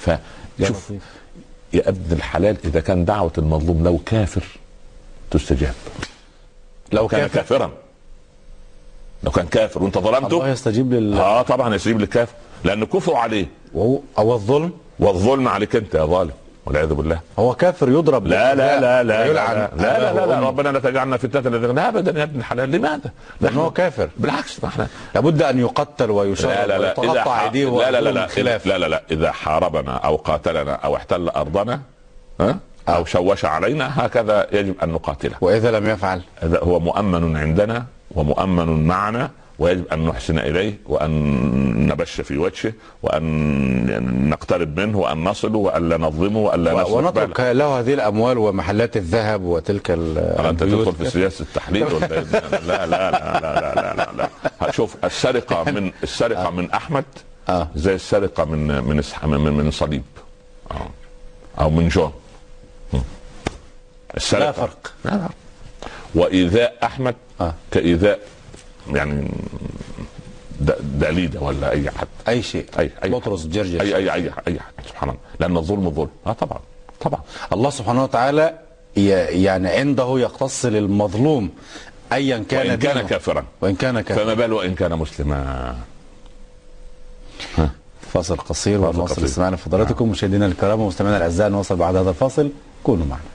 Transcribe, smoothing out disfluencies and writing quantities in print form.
فشوف يا ابن الحلال، اذا كان دعوه المظلوم لو كافر تستجاب، لو كان كافرا، لو كان كافر وانت ظلمته الله يستجيب طبعا يستجيب للكافر، لان كفره عليه وهو او الظلم، والظلم عليك انت يا ظالم والعياذ بالله. هو كافر يضرب لا لا لا لا يلعن لا لا, لا, لا ربنا لا تجعلنا فتنة الذين ابدا يا ابن الحلال. لماذا؟ لانه هو كافر. بالعكس، احنا لابد ان يقتل ويشرد ويتقطع ايديه لا لا لا اذا حاربنا او قاتلنا او احتل ارضنا او شوش علينا هكذا يجب ان نقاتله. واذا لم يفعل هو مؤمن عندنا ومؤمن معنا، ويجب أن نحسن إليه وأن نبش في وجهه وأن نقترب منه وأن نصله وأن لا نظلمه وأن لا ونترك له هذه الأموال ومحلات الذهب وتلك أنت تدخل في سياسة التحليل ولا لا لا لا لا لا لا لا. شوف، السرقة من أحمد زي السرقة من صليب أو من جون. لا فرق. وإيذاء أحمد كإيذاء يعني دليده ولا اي حد، اي شيء، اي بطرس جرجس، اي حد، سبحان الله، لان الظلم ظلم. طبعا الله سبحانه وتعالى يعني عنده يقتص للمظلوم ايا كان وإن كان كافرا، فما بال وان كان مسلما. فاصل قصير ونواصل استماعنا فضلاتكم مشاهدينا الكرام ومستمعينا الاعزاء. نواصل بعد هذا الفاصل، كونوا معنا.